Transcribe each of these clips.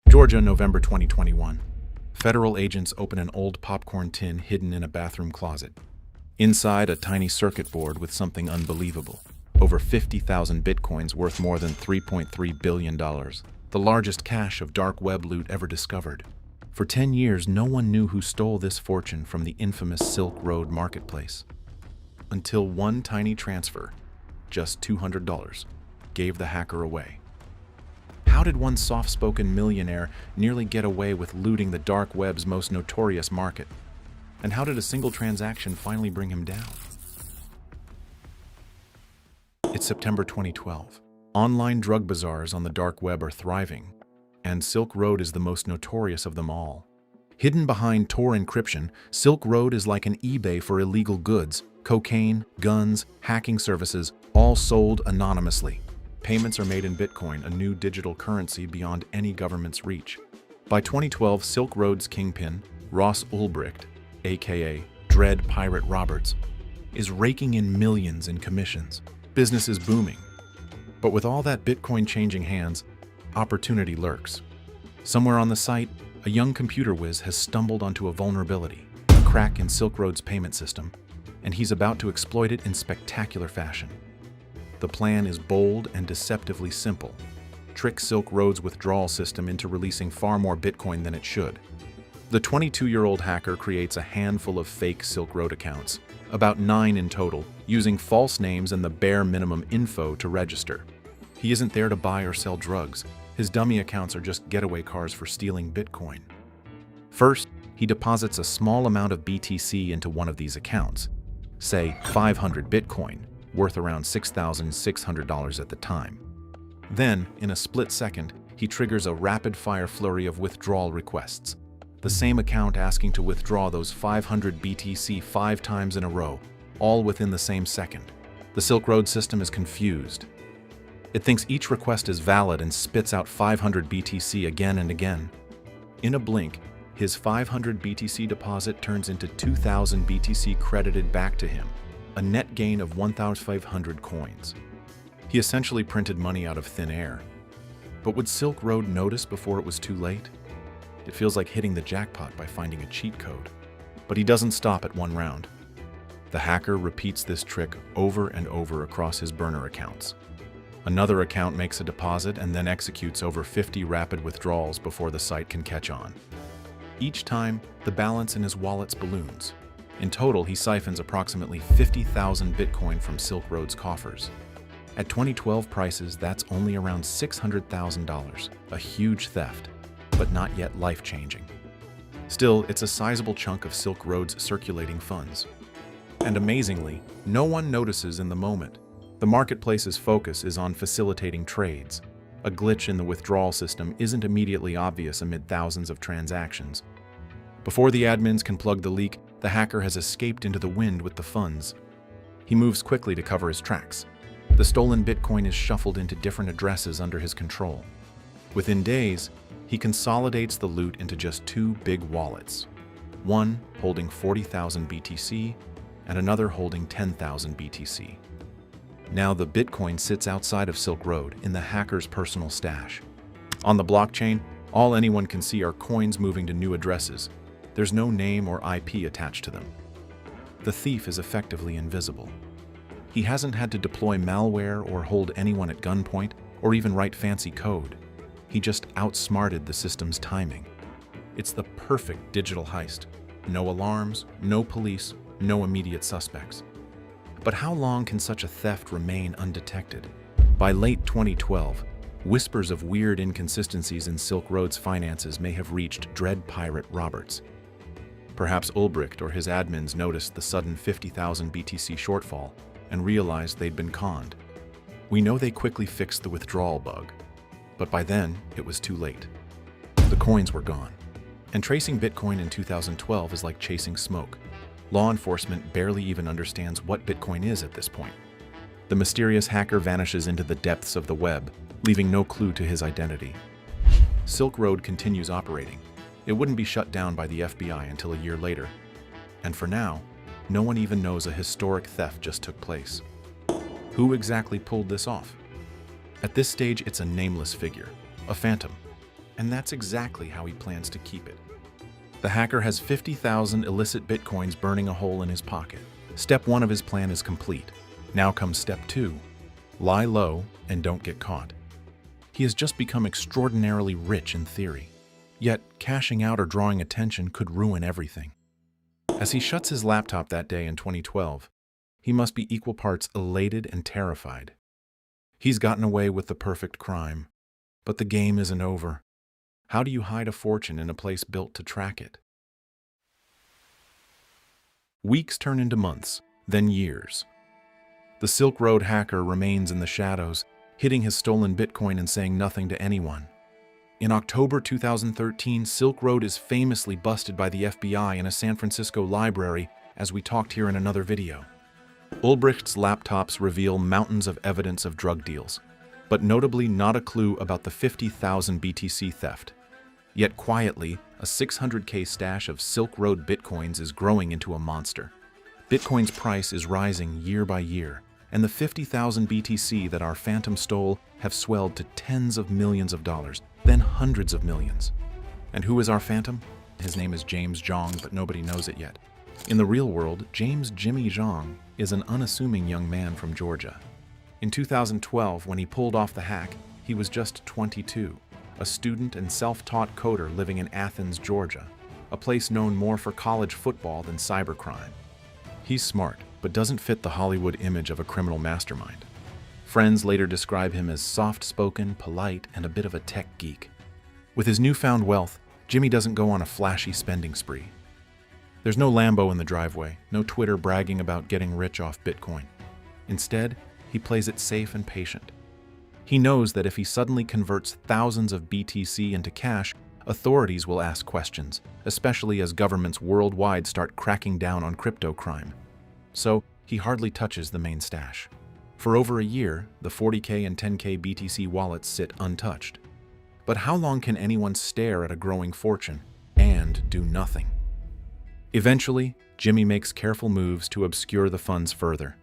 Georgia, November 2021. Federal agents open an old popcorn tin hidden in a bathroom closet. Inside, a tiny circuit board with something unbelievable. Over 50,000 bitcoins worth more than $3.3 billion. The largest cache of dark web loot ever discovered. For 10 years, no one knew who stole this fortune from the infamous Silk Road marketplace. Until one tiny transfer, just $200, gave the hacker away. How did one soft-spoken millionaire nearly get away with looting the dark web's most notorious market? And how did a single transaction finally bring him down? It's September 2012. Online drug bazaars on the dark web are thriving, and Silk Road is the most notorious of them all. Hidden behind Tor encryption, Silk Road is like an eBay for illegal goods, cocaine, guns, hacking services, all sold anonymously. Payments are made in Bitcoin, a new digital currency beyond any government's reach. By 2012, Silk Road's kingpin, Ross Ulbricht, aka Dread Pirate Roberts, is raking in millions in commissions. Business is booming. But with all that Bitcoin changing hands, opportunity lurks. Somewhere on the site, a young computer whiz has stumbled onto a vulnerability, a crack in Silk Road's payment system, and he's about to exploit it in spectacular fashion. The plan is bold and deceptively simple. Trick Silk Road's withdrawal system into releasing far more Bitcoin than it should. The 22-year-old hacker creates a handful of fake Silk Road accounts, about 9 in total, using false names and the bare minimum info to register. He isn't there to buy or sell drugs. His dummy accounts are just getaway cars for stealing Bitcoin. First, he deposits a small amount of BTC into one of these accounts, say 500 Bitcoin, worth around $6,600 at the time. Then, in a split second, he triggers a rapid-fire flurry of withdrawal requests, the same account asking to withdraw those 500 BTC 5 times in a row, all within the same second. The Silk Road system is confused. It thinks each request is valid and spits out 500 BTC again and again. In a blink, his 500 BTC deposit turns into 2,000 BTC credited back to him, a net gain of 1,500 coins. He essentially printed money out of thin air. But would Silk Road notice before it was too late? It feels like hitting the jackpot by finding a cheat code. But he doesn't stop at one round. The hacker repeats this trick over and over across his burner accounts. Another account makes a deposit and then executes over 50 rapid withdrawals before the site can catch on. Each time, the balance in his wallets balloons. In total, he siphons approximately 50,000 Bitcoin from Silk Road's coffers. At 2012 prices, that's only around $600,000, a huge theft, but not yet life-changing. Still, it's a sizable chunk of Silk Road's circulating funds. And amazingly, no one notices in the moment. The marketplace's focus is on facilitating trades. A glitch in the withdrawal system isn't immediately obvious amid thousands of transactions. Before the admins can plug the leak, the hacker has escaped into the wind with the funds. He moves quickly to cover his tracks. The stolen Bitcoin is shuffled into different addresses under his control. Within days, he consolidates the loot into just 2 big wallets, one holding 40,000 BTC and another holding 10,000 BTC. Now the Bitcoin sits outside of Silk Road in the hacker's personal stash. On the blockchain, all anyone can see are coins moving to new addresses. There's no name or IP attached to them. The thief is effectively invisible. He hasn't had to deploy malware or hold anyone at gunpoint or even write fancy code. He just outsmarted the system's timing. It's the perfect digital heist. No alarms, no police, no immediate suspects. But how long can such a theft remain undetected? By late 2012, whispers of weird inconsistencies in Silk Road's finances may have reached Dread Pirate Roberts. Perhaps Ulbricht or his admins noticed the sudden 50,000 BTC shortfall and realized they'd been conned. We know they quickly fixed the withdrawal bug, but by then it was too late. The coins were gone. And tracing Bitcoin in 2012 is like chasing smoke. Law enforcement barely even understands what Bitcoin is at this point. The mysterious hacker vanishes into the depths of the web, leaving no clue to his identity. Silk Road continues operating. It wouldn't be shut down by the FBI until a year later. And for now, no one even knows a historic theft just took place. Who exactly pulled this off? At this stage, it's a nameless figure, a phantom. And that's exactly how he plans to keep it. The hacker has 50,000 illicit bitcoins burning a hole in his pocket. Step 1 of his plan is complete. Now comes step 2. Lie low and don't get caught. He has just become extraordinarily rich in theory. Yet, cashing out or drawing attention could ruin everything. As he shuts his laptop that day in 2012, he must be equal parts elated and terrified. He's gotten away with the perfect crime, but the game isn't over. How do you hide a fortune in a place built to track it? Weeks turn into months, then years. The Silk Road hacker remains in the shadows, hitting his stolen Bitcoin and saying nothing to anyone. In October 2013, Silk Road is famously busted by the FBI in a San Francisco library, as we talked here in another video. Ulbricht's laptops reveal mountains of evidence of drug deals, but notably not a clue about the 50,000 BTC theft. Yet quietly, a 600K stash of Silk Road Bitcoins is growing into a monster. Bitcoin's price is rising year by year, and the 50,000 BTC that our phantom stole have swelled to tens of millions of dollars, then hundreds of millions. And who is our phantom? His name is James Zhang, but nobody knows it yet. In the real world, James Jimmy Zhang is an unassuming young man from Georgia. In 2012, when he pulled off the hack, he was just 22, a student and self-taught coder living in Athens, Georgia, a place known more for college football than cybercrime. He's smart, but doesn't fit the Hollywood image of a criminal mastermind. Friends later describe him as soft-spoken, polite, and a bit of a tech geek. With his newfound wealth, Jimmy doesn't go on a flashy spending spree. There's no Lambo in the driveway, no Twitter bragging about getting rich off Bitcoin. Instead, he plays it safe and patient. He knows that if he suddenly converts thousands of BTC into cash, authorities will ask questions, especially as governments worldwide start cracking down on crypto crime. So, he hardly touches the main stash. For over a year, the 40K and 10K BTC wallets sit untouched. But how long can anyone stare at a growing fortune and do nothing? Eventually, Jimmy makes careful moves to obscure the funds further.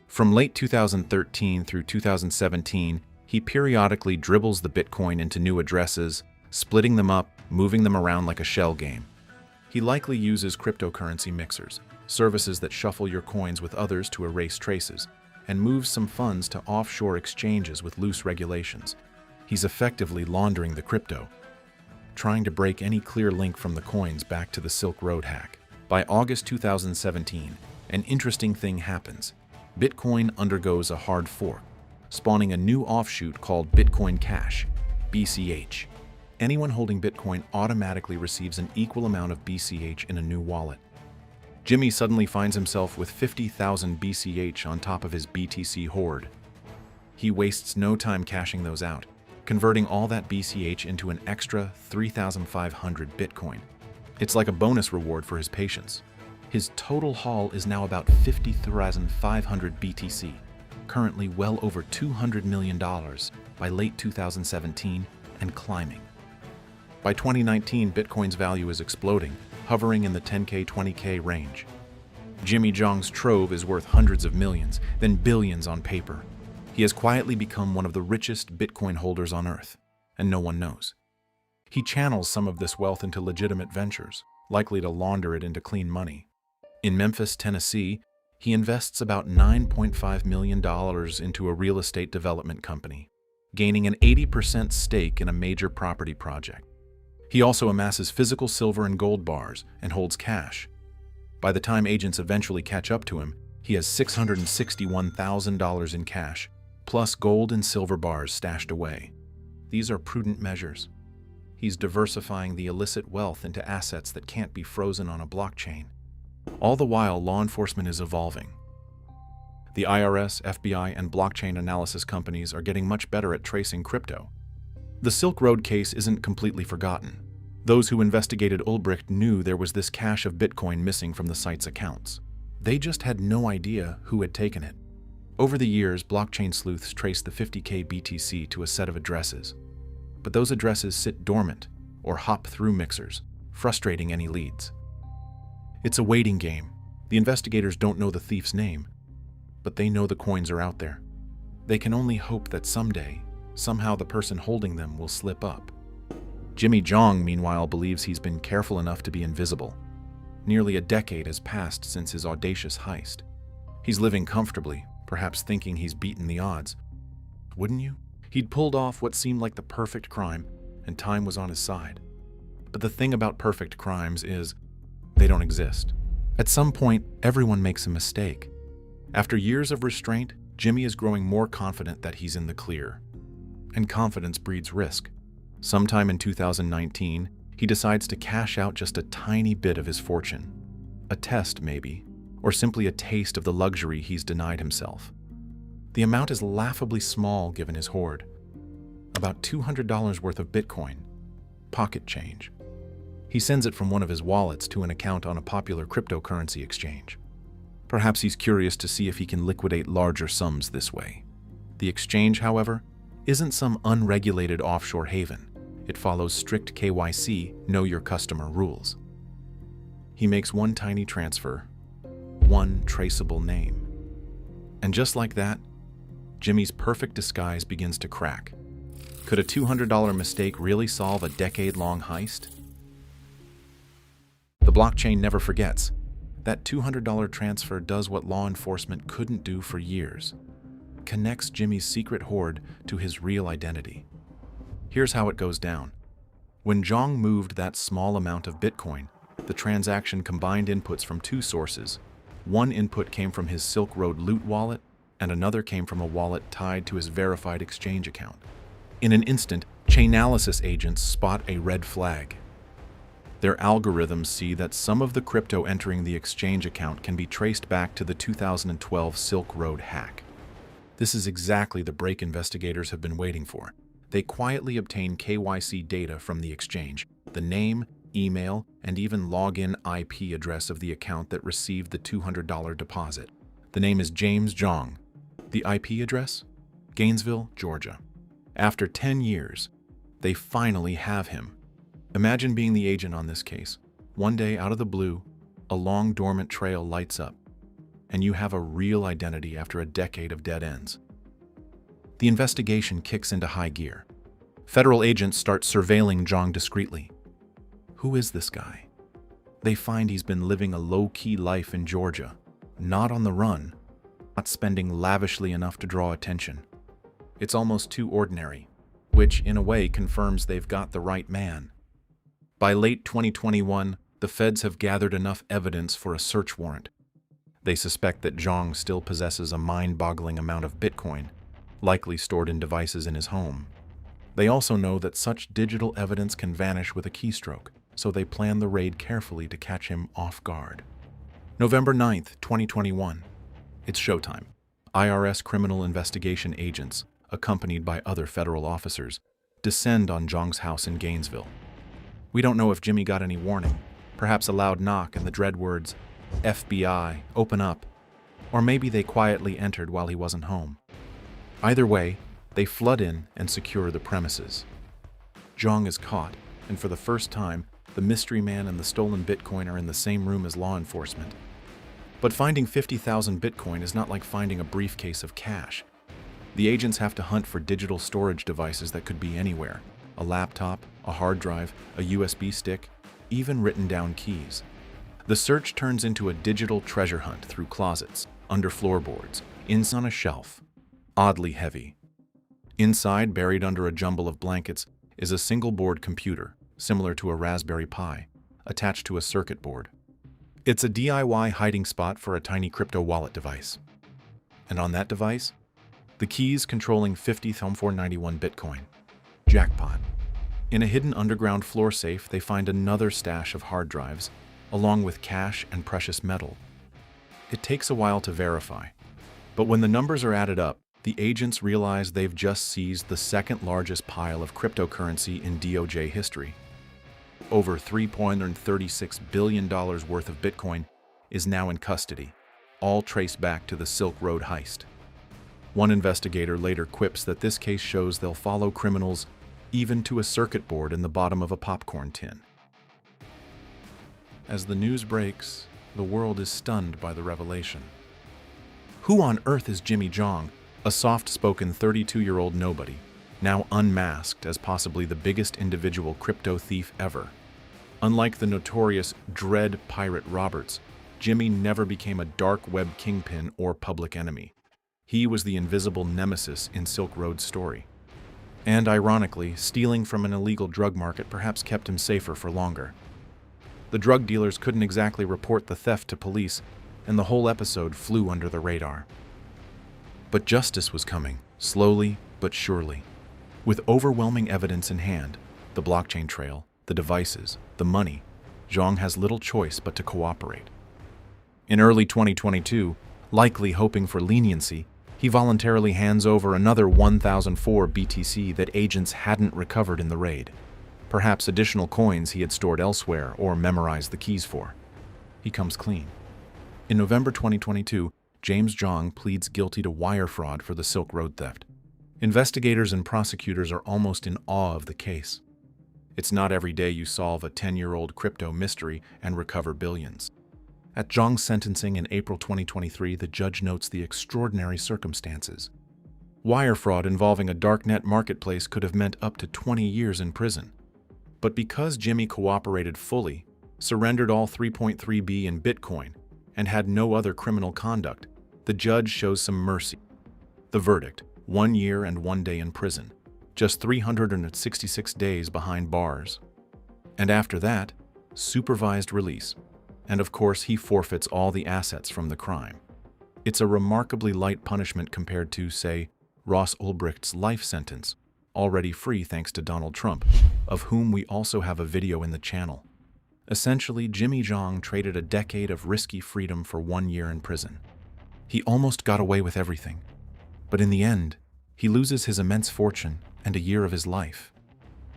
From late 2013 through 2017, he periodically dribbles the Bitcoin into new addresses, splitting them up, moving them around like a shell game. He likely uses cryptocurrency mixers, services that shuffle your coins with others to erase traces, and moves some funds to offshore exchanges with loose regulations. He's effectively laundering the crypto, trying to break any clear link from the coins back to the Silk Road hack. By August 2017, an interesting thing happens. Bitcoin undergoes a hard fork, spawning a new offshoot called Bitcoin Cash, BCH. Anyone holding Bitcoin automatically receives an equal amount of BCH in a new wallet. Jimmy suddenly finds himself with 50,000 BCH on top of his BTC hoard. He wastes no time cashing those out, converting all that BCH into an extra 3,500 Bitcoin. It's like a bonus reward for his patience. His total haul is now about 50,500 BTC, currently well over $200 million by late 2017 and climbing. By 2019, Bitcoin's value is exploding, hovering in the 10K, 20K range. Jimmy Zhang's trove is worth hundreds of millions, then billions on paper. He has quietly become one of the richest Bitcoin holders on Earth, and no one knows. He channels some of this wealth into legitimate ventures, likely to launder it into clean money. In Memphis, Tennessee, he invests about $9.5 million into a real estate development company, gaining an 80% stake in a major property project. He also amasses physical silver and gold bars and holds cash. By the time agents eventually catch up to him, he has $661,000 in cash, plus gold and silver bars stashed away. These are prudent measures. He's diversifying the illicit wealth into assets that can't be frozen on a blockchain. All the while, law enforcement is evolving. The IRS, FBI, and blockchain analysis companies are getting much better at tracing crypto. The Silk Road case isn't completely forgotten. Those who investigated Ulbricht knew there was this cache of Bitcoin missing from the site's accounts. They just had no idea who had taken it. Over the years, blockchain sleuths traced the 50K BTC to a set of addresses. But those addresses sit dormant or hop through mixers, frustrating any leads. It's a waiting game. The investigators don't know the thief's name, but they know the coins are out there. They can only hope that someday, somehow the person holding them will slip up. Jimmy Zhang, meanwhile, believes he's been careful enough to be invisible. Nearly a decade has passed since his audacious heist. He's living comfortably, perhaps thinking he's beaten the odds. Wouldn't you? He'd pulled off what seemed like the perfect crime, and time was on his side. But the thing about perfect crimes is, they don't exist. At some point, everyone makes a mistake. After years of restraint, Jimmy is growing more confident that he's in the clear. And confidence breeds risk. Sometime in 2019, he decides to cash out just a tiny bit of his fortune. A test, maybe, or simply a taste of the luxury he's denied himself. The amount is laughably small given his hoard. About $200 worth of Bitcoin, pocket change. He sends it from one of his wallets to an account on a popular cryptocurrency exchange. Perhaps he's curious to see if he can liquidate larger sums this way. The exchange, however, isn't some unregulated offshore haven. It follows strict KYC, know your customer rules. He makes one tiny transfer, one traceable name. And just like that, Jimmy's perfect disguise begins to crack. Could a $200 mistake really solve a decade-long heist? The blockchain never forgets. That $200 transfer does what law enforcement couldn't do for years. Connects Jimmy's secret hoard to his real identity. Here's how it goes down. When Zhang moved that small amount of Bitcoin, the transaction combined inputs from two sources. One input came from his Silkroad loot wallet, and another came from a wallet tied to his verified exchange account. In an instant, Chainalysis agents spot a red flag. Their algorithms see that some of the crypto entering the exchange account can be traced back to the 2012 Silkroad hack. This is exactly the break investigators have been waiting for. They quietly obtain KYC data from the exchange, the name, email, and even login IP address of the account that received the $200 deposit. The name is James Zhang. The IP address? Gainesville, Georgia. After 10 years, they finally have him. Imagine being the agent on this case. One day, out of the blue, a long dormant trail lights up, and you have a real identity after a decade of dead ends. The investigation kicks into high gear. Federal agents start surveilling Zhang discreetly. Who is this guy? They find he's been living a low-key life in Georgia, not on the run, not spending lavishly enough to draw attention. It's almost too ordinary, which in a way confirms they've got the right man. By late 2021, the feds have gathered enough evidence for a search warrant. They suspect that Zhang still possesses a mind-boggling amount of Bitcoin, likely stored in devices in his home. They also know that such digital evidence can vanish with a keystroke, so they plan the raid carefully to catch him off guard. November 9th, 2021. It's showtime. IRS criminal investigation agents, accompanied by other federal officers, descend on Zhang's house in Gainesville. We don't know if Jimmy got any warning, perhaps a loud knock and the dread words, FBI, open up, or maybe they quietly entered while he wasn't home. Either way, they flood in and secure the premises. Zhang is caught, and for the first time, the mystery man and the stolen Bitcoin are in the same room as law enforcement. But finding 50,000 Bitcoin is not like finding a briefcase of cash. The agents have to hunt for digital storage devices that could be anywhere. A laptop, a hard drive, a USB stick, even written down keys. The search turns into a digital treasure hunt through closets, under floorboards, on a shelf. Oddly heavy. Inside, buried under a jumble of blankets, is a single-board computer, similar to a Raspberry Pi, attached to a circuit board. It's a DIY hiding spot for a tiny crypto wallet device. And on that device, the keys controlling 50,491 Bitcoin. Jackpot. In a hidden underground floor safe, they find another stash of hard drives, along with cash and precious metal. It takes a while to verify, but when the numbers are added up, the agents realize they've just seized the second largest pile of cryptocurrency in DOJ history. Over $3.36 billion worth of Bitcoin is now in custody, all traced back to the Silkroad heist. One investigator later quips that this case shows they'll follow criminals even to a circuit board in the bottom of a popcorn tin. As the news breaks, the world is stunned by the revelation. Who on earth is Jimmy Zhang, a soft-spoken 32-year-old nobody? now unmasked as possibly the biggest individual crypto thief ever. Unlike the notorious Dread Pirate Roberts, Jimmy never became a dark web kingpin or public enemy. He was the invisible nemesis in Silk Road's story. And ironically, stealing from an illegal drug market perhaps kept him safer for longer. The drug dealers couldn't exactly report the theft to police, and the whole episode flew under the radar. But justice was coming, slowly but surely. With overwhelming evidence in hand, the blockchain trail, the devices, the money, Zhang has little choice but to cooperate. In early 2022, likely hoping for leniency, he voluntarily hands over another 1004 BTC that agents hadn't recovered in the raid. Perhaps additional coins he had stored elsewhere or memorized the keys for. He comes clean. In November 2022, James Zhang pleads guilty to wire fraud for the Silk Road theft. Investigators and prosecutors are almost in awe of the case. It's not every day you solve a 10-year-old crypto mystery and recover billions. At Zhang's sentencing in April 2023, the judge notes the extraordinary circumstances. Wire fraud involving a darknet marketplace could have meant up to 20 years in prison. But because Jimmy cooperated fully, surrendered all 3.3B in Bitcoin, and had no other criminal conduct, the judge shows some mercy. The verdict: 1 year and 1 day in prison, just 366 days behind bars. And after that, supervised release. And of course, he forfeits all the assets from the crime. It's a remarkably light punishment compared to, say, Ross Ulbricht's life sentence, already free thanks to Donald Trump, of whom we also have a video in the channel. Essentially, Jimmy Zhang traded a decade of risky freedom for 1 year in prison. He almost got away with everything. But in the end, he loses his immense fortune and a year of his life.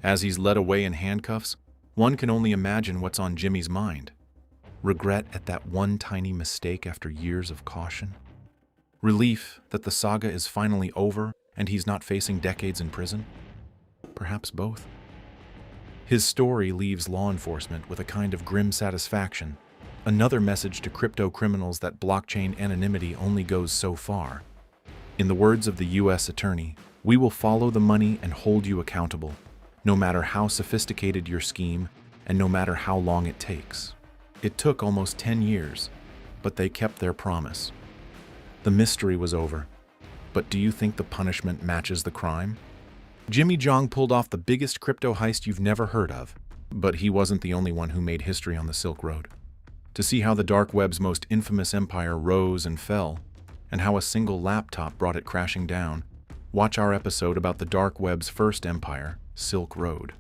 As he's led away in handcuffs, one can only imagine what's on Jimmy's mind. Regret at that one tiny mistake after years of caution? Relief that the saga is finally over and he's not facing decades in prison? Perhaps both. His story leaves law enforcement with a kind of grim satisfaction, another message to crypto criminals that blockchain anonymity only goes so far. In the words of the U.S. Attorney, "We will follow the money and hold you accountable, no matter how sophisticated your scheme and no matter how long it takes." It took almost 10 years, but they kept their promise. The mystery was over. But do you think the punishment matches the crime? Jimmy Zhang pulled off the biggest crypto heist you've never heard of, but he wasn't the only one who made history on the Silk Road. To see how the dark web's most infamous empire rose and fell, and how a single laptop brought it crashing down, watch our episode about the dark web's first empire, Silk Road.